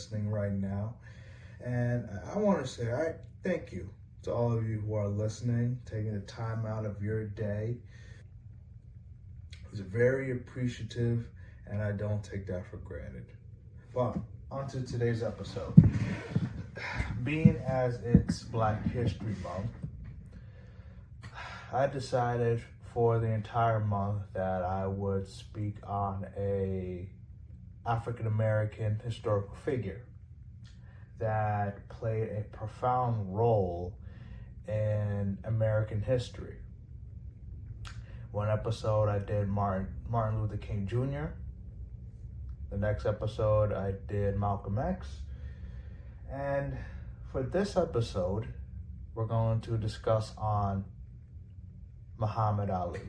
listening right now. And I want to say I thank you to all of you who are listening, taking the time out of your day. It's very appreciative, and I don't take that for granted. But on to today's episode. Being as it's Black History Month, I decided for the entire month that I would speak on a African American historical figure that played a profound role in American history. One episode I did Martin Luther King Jr. The next episode I did Malcolm X. And for this episode, we're going to discuss on Muhammad Ali.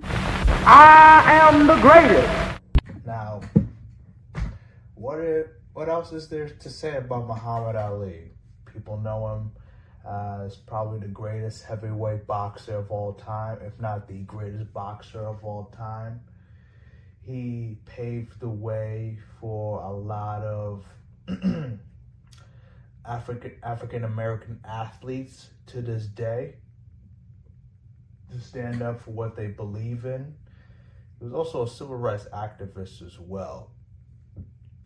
I am the greatest. Now, what else is there to say about Muhammad Ali? People know him as probably the greatest heavyweight boxer of all time, if not the greatest boxer of all time. He paved the way for a lot of African American athletes to this day to stand up for what they believe in. He was also a civil rights activist as well.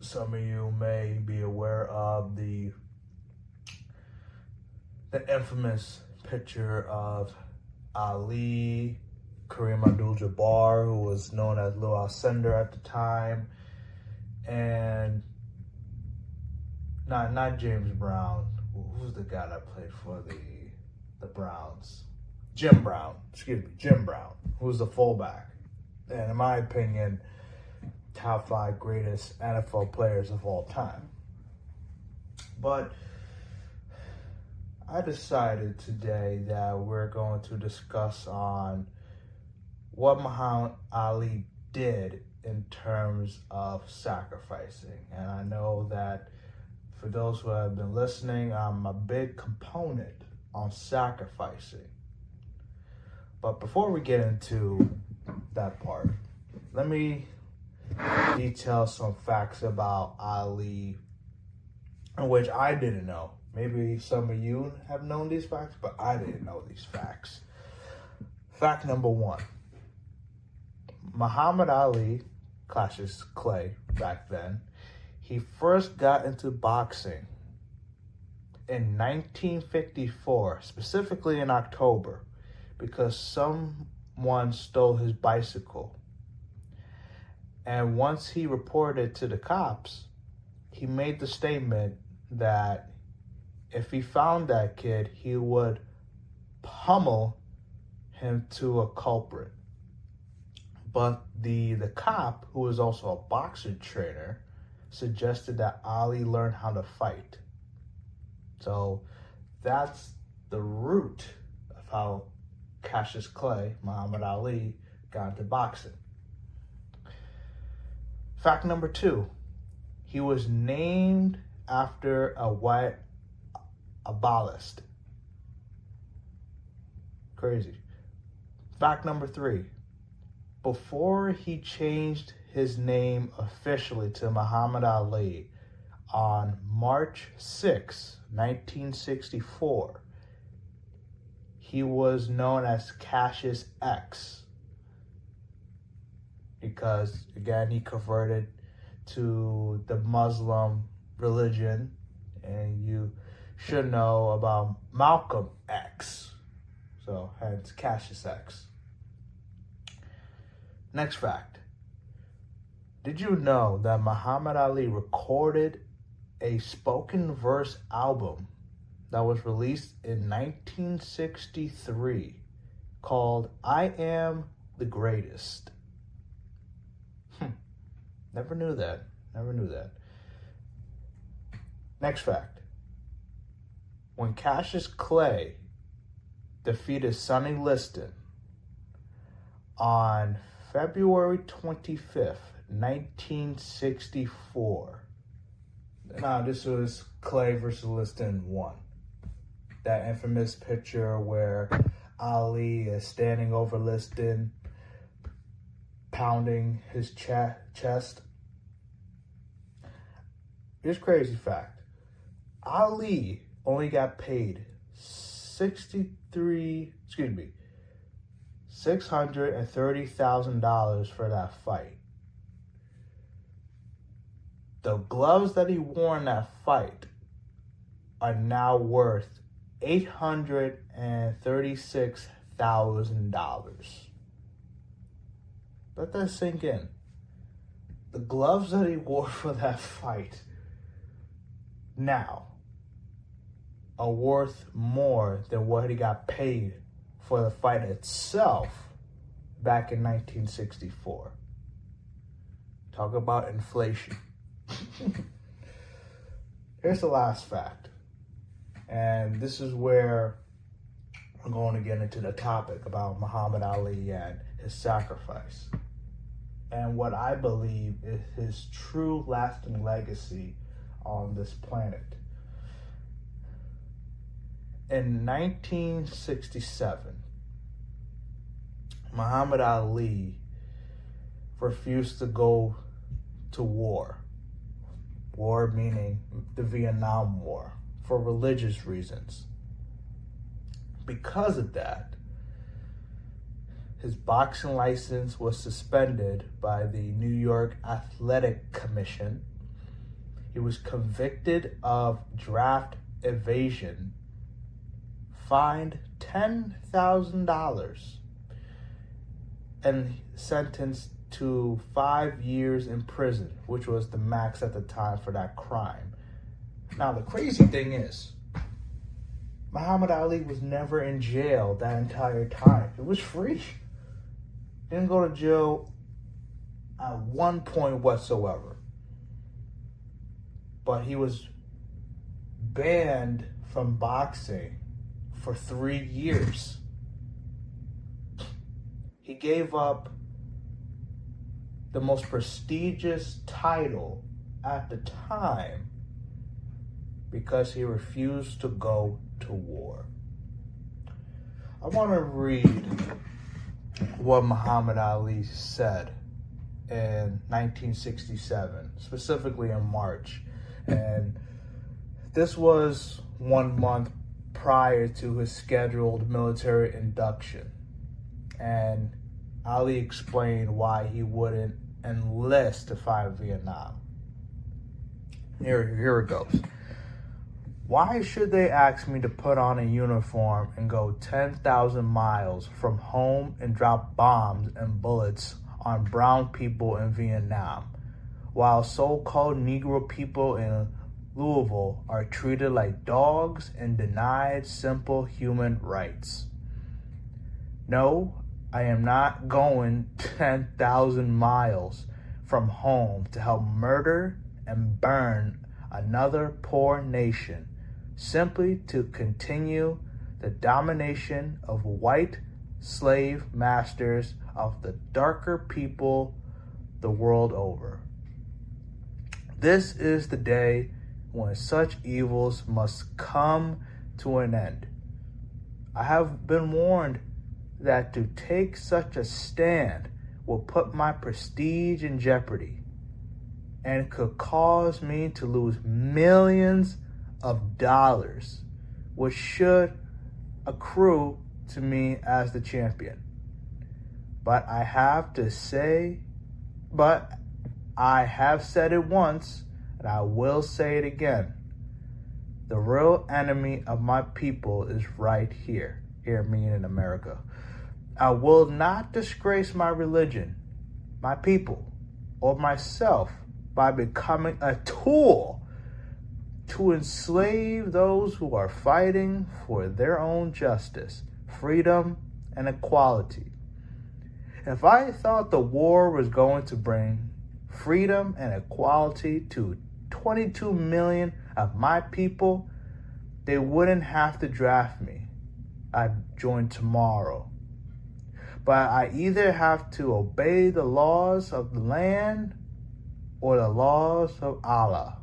Some of you may be aware of the infamous picture of Ali, Kareem Abdul-Jabbar, who was known as Lil Alcindor at the time, and not James Brown. Who's the guy that played for the Browns? Jim Brown, who's the fullback. And in my opinion, top 5 greatest NFL players of all time. But I decided today that we're going to discuss on what Muhammad Ali did in terms of sacrificing. And I know that for those who have been listening, I'm a big component on sacrificing. But before we get into that part, let me detail some facts about Ali, in which I didn't know. Maybe some of you have known these facts, but I didn't know these facts. Fact number 1. Muhammad Ali, Cassius Clay back then, he first got into boxing in 1954, specifically in October, because someone stole his bicycle. And once he reported to the cops, he made the statement that if he found that kid, he would pummel him to a culprit. But the cop, who was also a boxing trainer, suggested that Ali learn how to fight. So that's the root of how Cassius Clay, Muhammad Ali, got into boxing. Fact number 2, he was named after a white abolitionist. Crazy. Fact number 3, before he changed his name officially to Muhammad Ali on March 6, 1964, he was known as Cassius X because, again, he converted to the Muslim religion, and you should know about Malcolm X, so hence Cassius X. Next fact. Did you know that Muhammad Ali recorded a spoken verse album that was released in 1963 called I Am the Greatest? Never knew that. Next fact. When Cassius Clay defeated Sonny Liston on February 25th, 1964. Now, this was Clay versus Liston 1. That infamous picture where Ali is standing over Liston, pounding his chest. here's crazy fact. Ali only got paid $630,000 for that fight. The gloves that he wore in that fight are now worth $836,000. Let that sink in. The gloves that he wore for that fight now are worth more than what he got paid for the fight itself back in 1964. Talk about inflation. Here's the last fact. And this is where I'm going to get into the topic about Muhammad Ali and his sacrifice, and what I believe is his true lasting legacy on this planet. In 1967, Muhammad Ali refused to go to war. War meaning the Vietnam War, for religious reasons. Because of that, his boxing license was suspended by the New York Athletic Commission. He was convicted of draft evasion, fined $10,000, and sentenced to 5 years in prison, which was the max at the time for that crime. Now, the crazy thing is, Muhammad Ali was never in jail that entire time. It was free. Didn't go to jail at one point whatsoever. But he was banned from boxing for 3 years. He gave up the most prestigious title at the time because he refused to go to war. I want to read what Muhammad Ali said in 1967, specifically in March. And this was 1 month prior to his scheduled military induction. And Ali explained why he wouldn't enlist to fight Vietnam. Here it goes. Why should they ask me to put on a uniform and go 10,000 miles from home and drop bombs and bullets on brown people in Vietnam, while so-called Negro people in Louisville are treated like dogs and denied simple human rights? No, I am not going 10,000 miles from home to help murder and burn another poor nation, simply to continue the domination of white slave masters of the darker people the world over. This is the day when such evils must come to an end. I have been warned that to take such a stand will put my prestige in jeopardy and could cause me to lose millions of dollars, which should accrue to me as the champion. But I have said it once, and I will say it again. The real enemy of my people is right here meaning in America. I will not disgrace my religion, my people, or myself by becoming a tool to enslave those who are fighting for their own justice, freedom, and equality. If I thought the war was going to bring freedom and equality to 22 million of my people, they wouldn't have to draft me. I'd join tomorrow. But I either have to obey the laws of the land or the laws of Allah.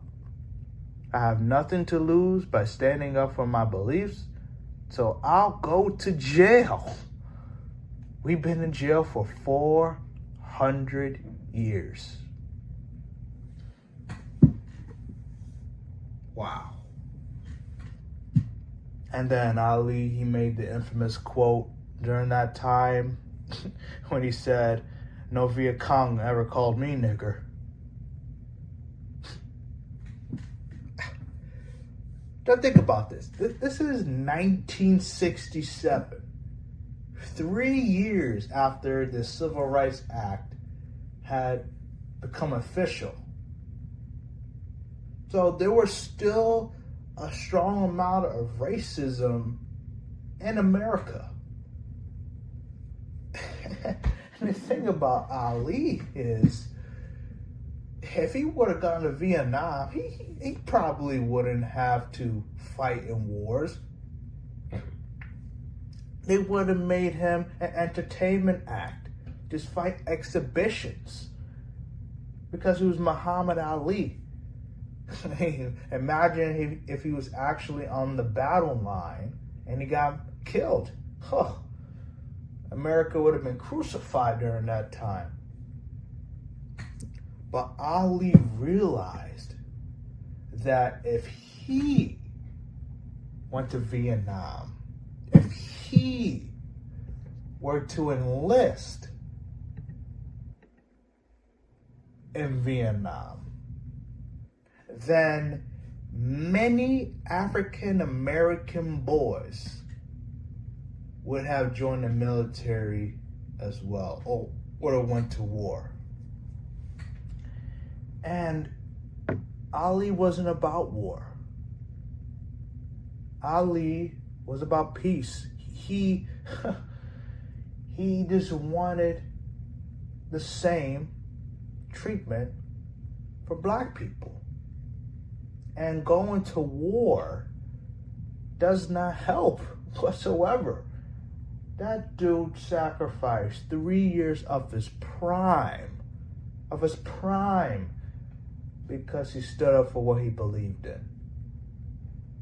I have nothing to lose by standing up for my beliefs, so I'll go to jail. We've been in jail for 400 years. Wow. And then Ali, he made the infamous quote during that time when he said, "No Viet Cong ever called me nigger." Now think about this. This is 1967. 3 years after the Civil Rights Act had become official. So there was still a strong amount of racism in America. And the thing about Ali is, if he would have gone to Vietnam, he probably wouldn't have to fight in wars. They would have made him an entertainment act, just fight exhibitions, because he was Muhammad Ali. Imagine if he was actually on the battle line and he got killed. Huh. America would have been crucified during that time. But Ali realized that if he went to Vietnam, if he were to enlist in Vietnam, then many African American boys would have joined the military as well, or would have went to war. And Ali wasn't about war. Ali was about peace. He just wanted the same treatment for black people. And going to war does not help whatsoever. That dude sacrificed 3 years of his prime, because he stood up for what he believed in.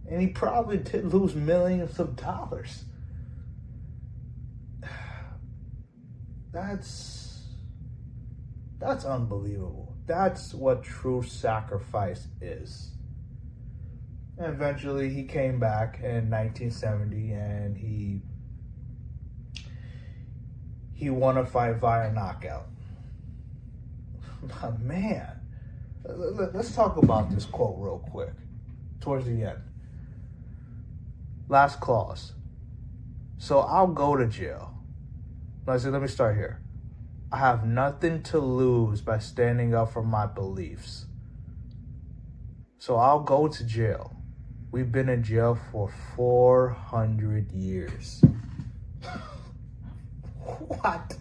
And he probably did lose millions of dollars. That's unbelievable. That's what true sacrifice is. And eventually he came back in 1970 and he won a fight via knockout. But man, let's talk about this quote real quick towards the end. Last clause. So I'll go to jail. Let me start here. I have nothing to lose by standing up for my beliefs. So I'll go to jail. We've been in jail for 400 years. What?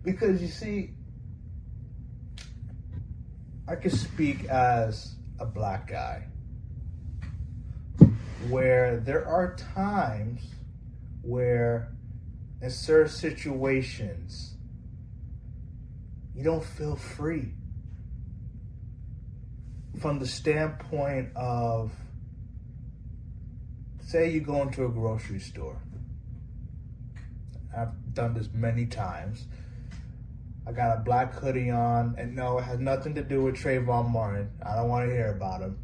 Because you see, I can speak as a black guy, where there are times where in certain situations you don't feel free. From the standpoint of, say you go into a grocery store. I've done this many times. I got a black hoodie on, and no, it has nothing to do with Trayvon Martin. I don't want to hear about him.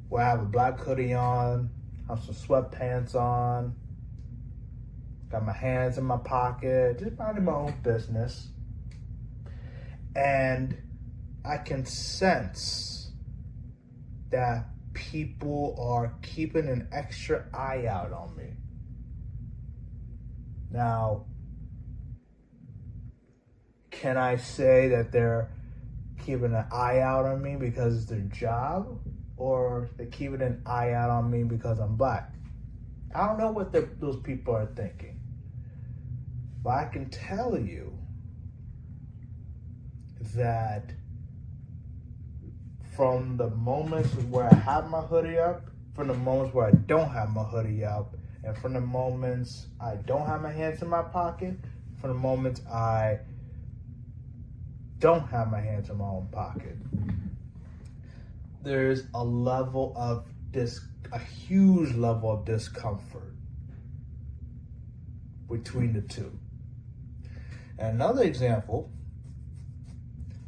Where I have a black hoodie on, have some sweatpants on, got my hands in my pocket, just minding my own business. And I can sense that people are keeping an extra eye out on me. Now, can I say that they're keeping an eye out on me because it's their job, or they're keeping an eye out on me because I'm black? I don't know what those people are thinking. But I can tell you that from the moments where I have my hoodie up, from the moments where I don't have my hoodie up, and from the moments I don't have my hands in my pocket, from the moments I don't have my hands in my own pocket, there's a huge level of discomfort between the two. And another example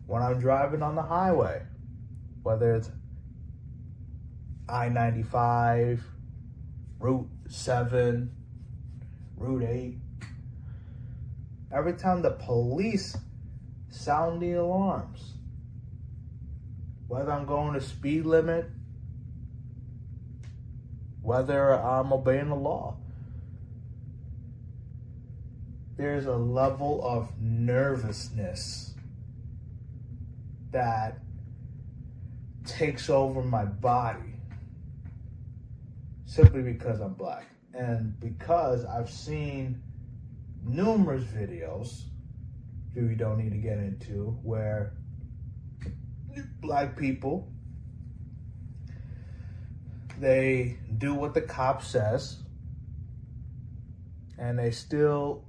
when I'm driving on the highway, whether it's I-95, Route 7, Route 8. Every time the police sound the alarms, whether I'm going the speed limit, whether I'm obeying the law, there's a level of nervousness that takes over my body simply because I'm black. And because I've seen numerous videos, we don't need to get into, where black people, they do what the cop says and they still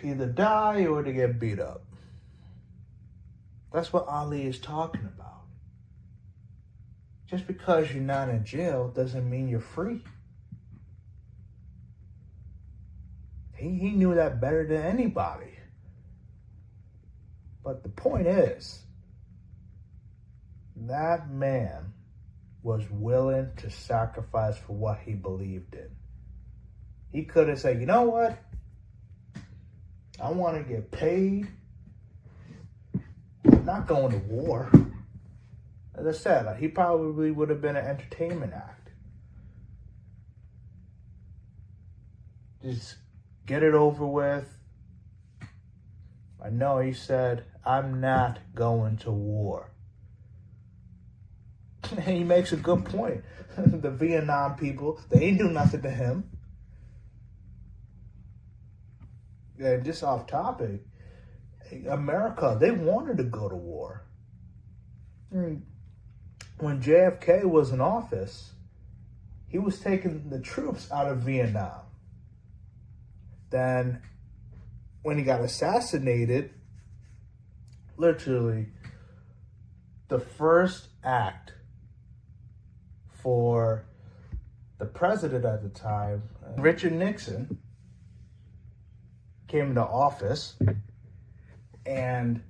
either die or they get beat up. That's what Ali is talking about. Just because you're not in jail doesn't mean you're free. He knew that better than anybody. But the point is, that man was willing to sacrifice for what he believed in. He could have said, you know what? I want to get paid. I'm not going to war. As I said, he probably would have been an entertainment act. Just get it over with. I know he said, I'm not going to war. And he makes a good point. The Vietnam people, they ain't do nothing to him. And just off topic, America, they wanted to go to war. When JFK was in office, he was taking the troops out of Vietnam. Then, when he got assassinated, literally, the first act for the president at the time, Richard Nixon, came into office, and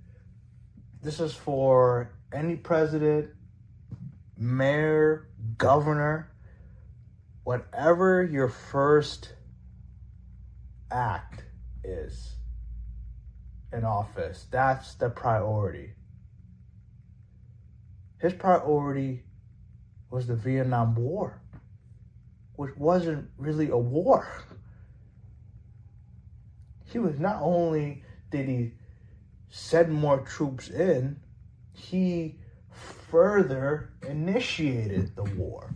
this is for any president, mayor, governor, whatever your first act is in office, that's the priority. His priority was the Vietnam War, which wasn't really a war. He was, not only did he send more troops in, he further initiated the war.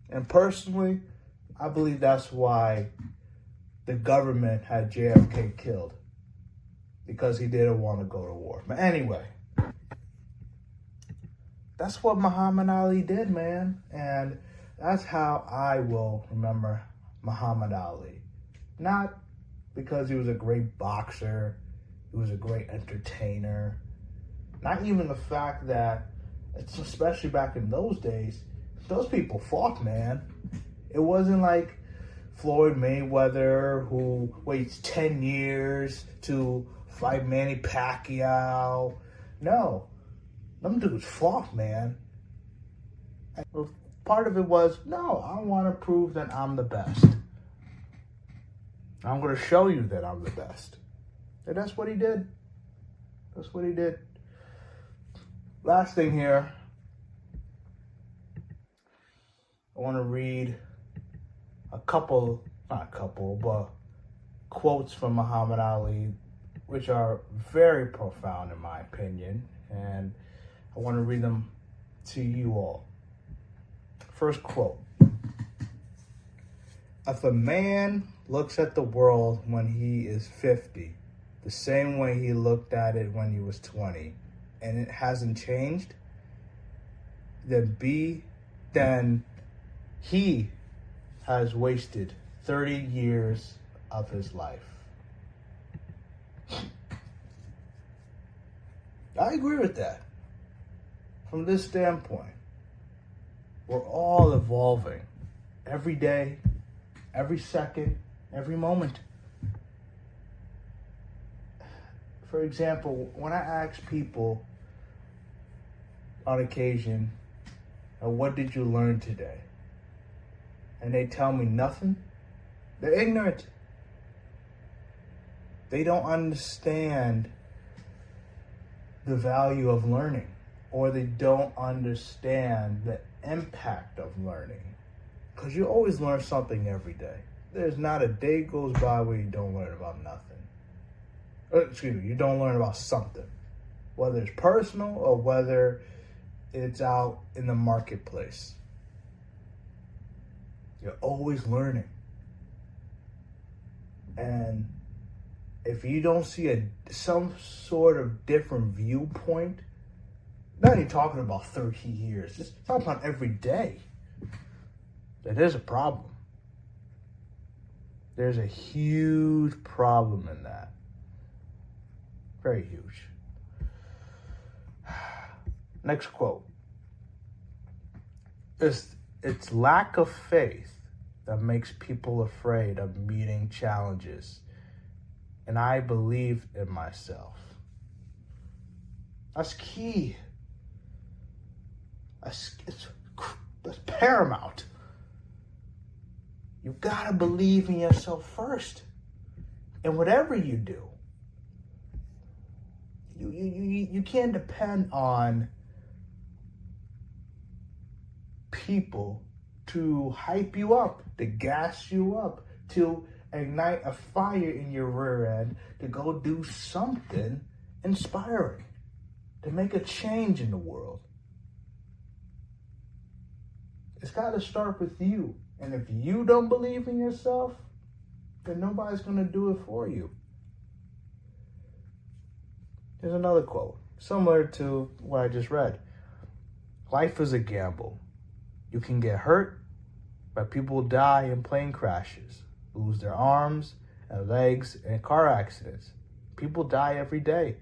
And personally, I believe that's why the government had JFK killed, because he didn't want to go to war. But anyway, that's what Muhammad Ali did, man. And that's how I will remember Muhammad Ali. Not because he was a great boxer, he was a great entertainer. Not even the fact that, especially back in those days, those people fought, man. It wasn't like Floyd Mayweather, who waits 10 years to fight Manny Pacquiao. No, them dudes fought, man. And part of it was, no, I want to prove that I'm the best. I'm going to show you that I'm the best. And that's what he did. That's what he did. Last thing here. I want to read but quotes from Muhammad Ali, which are very profound in my opinion. And I want to read them to you all. First quote. If a man looks at the world when he is 50, the same way he looked at it when he was 20, and it hasn't changed, then he has wasted 30 years of his life. I agree with that. From this standpoint, we're all evolving every day, every second, every moment. For example, when I ask people on occasion, what did you learn today? And they tell me nothing, they're ignorant. They don't understand the value of learning, or they don't understand the impact of learning. Because you always learn something every day. There's not a day goes by where you don't learn about nothing. You don't learn about something. Whether it's personal or whether it's out in the marketplace. You're always learning. And if you don't see some sort of different viewpoint, not even talking about 30 years, just talking about every day, that there's a problem. There's a huge problem in that. Very huge. Next quote. It's lack of faith that makes people afraid of meeting challenges. And I believe in myself. That's key. That's paramount. You gotta believe in yourself first. And whatever you do, you can't depend on people to hype you up, to gas you up, to ignite a fire in your rear end, to go do something inspiring, to make a change in the world. It's got to start with you. And if you don't believe in yourself, then nobody's going to do it for you. Here's another quote, similar to what I just read. Life is a gamble. You can get hurt, but people die in plane crashes, lose their arms and legs in car accidents. People die every day.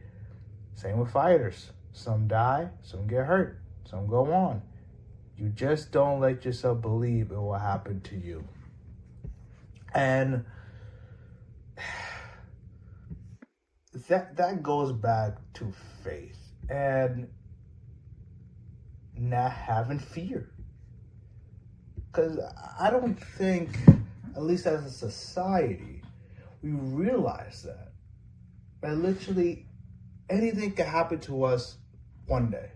Same with fighters. Some die, some get hurt, some go on. You just don't let yourself believe it will happen to you. And that goes back to faith and not having fear. Because I don't think, at least as a society, we realize that literally anything can happen to us one day.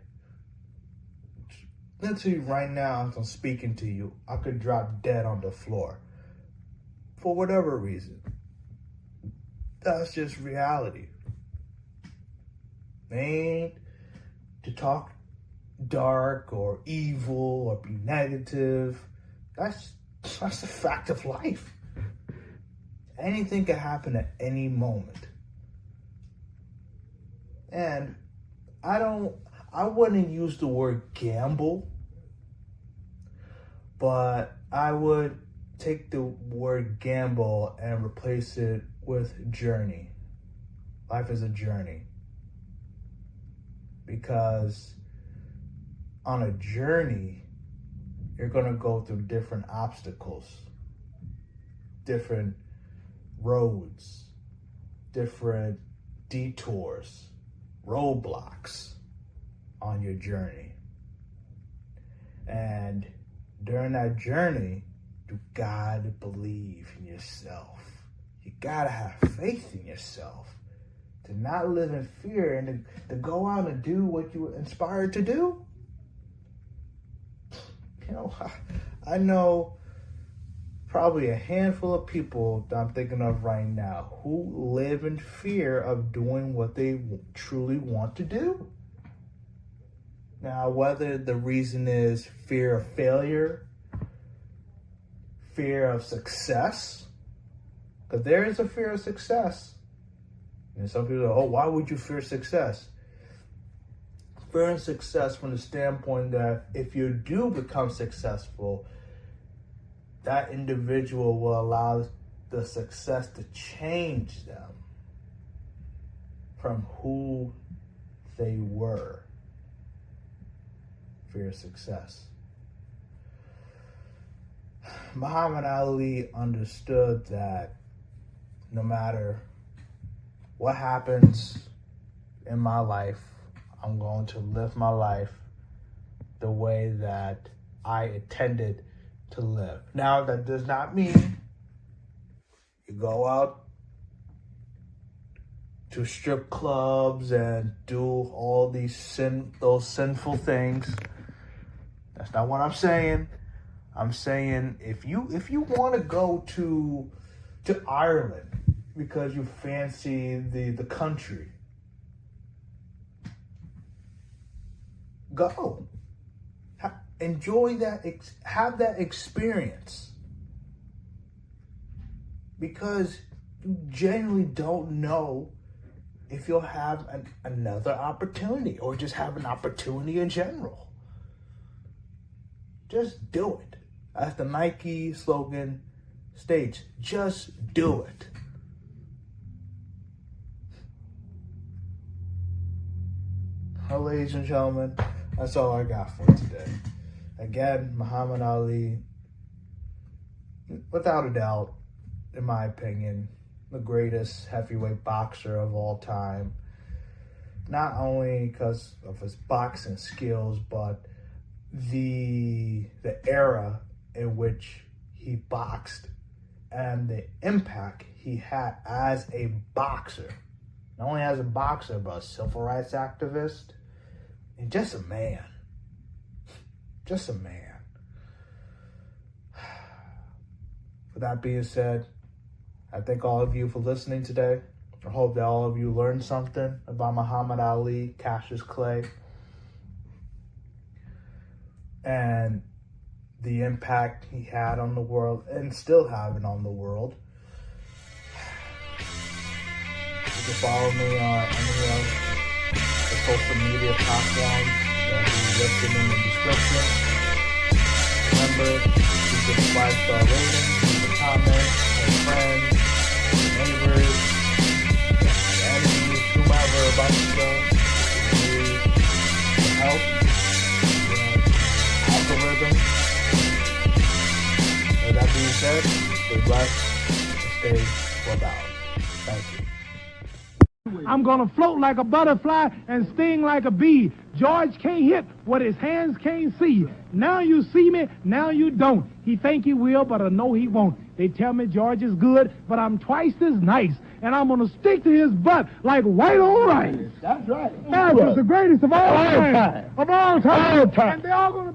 Literally right now, as I'm speaking to you, I could drop dead on the floor for whatever reason. That's just reality. Ain't to talk dark or evil or be negative. That's a fact of life. Anything can happen at any moment. And I wouldn't use the word gamble, but I would take the word gamble and replace it with journey. Life is a journey. Because on a journey, you're going to go through different obstacles, different roads, different detours, roadblocks on your journey. And during that journey, you gotta believe in yourself. You gotta have faith in yourself. To not live in fear and to go out and do what you were inspired to do. You know, I know probably a handful of people that I'm thinking of right now who live in fear of doing what they truly want to do. Now, whether the reason is fear of failure, fear of success, because there is a fear of success. And some people go, why would you fear success? Fear of success from the standpoint that if you do become successful, that individual will allow the success to change them from who they were. Fear of success. Muhammad Ali understood that no matter what happens, in my life, I'm going to live my life the way that I intended to live. Now, that does not mean you go out to strip clubs and do all those sinful things. That's not what I'm saying. I'm saying if you want to go to Ireland because you fancy the country, go. Enjoy that, have that experience. Because you genuinely don't know if you'll have another opportunity or just have an opportunity in general. Just do it. As the Nike slogan states, just do it. Well, ladies and gentlemen, that's all I got for today. Again, Muhammad Ali, without a doubt, in my opinion, the greatest heavyweight boxer of all time. Not only because of his boxing skills, but the era in which he boxed and the impact he had as a boxer. Not only as a boxer, but a civil rights activist and just a man. Just a man. With that being said, I thank all of you for listening today. I hope that all of you learned something about Muhammad Ali, Cassius Clay, and the impact he had on the world and still having on the world. You can follow me on any of the social media platforms that will be listed in the description. Remember to give a 5-star rating, leave a comment, tell friends, neighbors, enemies, whomever about the show. If you need help, algorithm. With that being said, stay blessed and stay well balanced. Thank you. I'm gonna float like a butterfly and sting like a bee. George can't hit what his hands can't see. Now you see me, now you don't. He think he will, but I know he won't. They tell me George is good, but I'm twice as nice. And I'm gonna stick to his butt like white on rice. That's right. That's the greatest of all time. Of all time. And they all gonna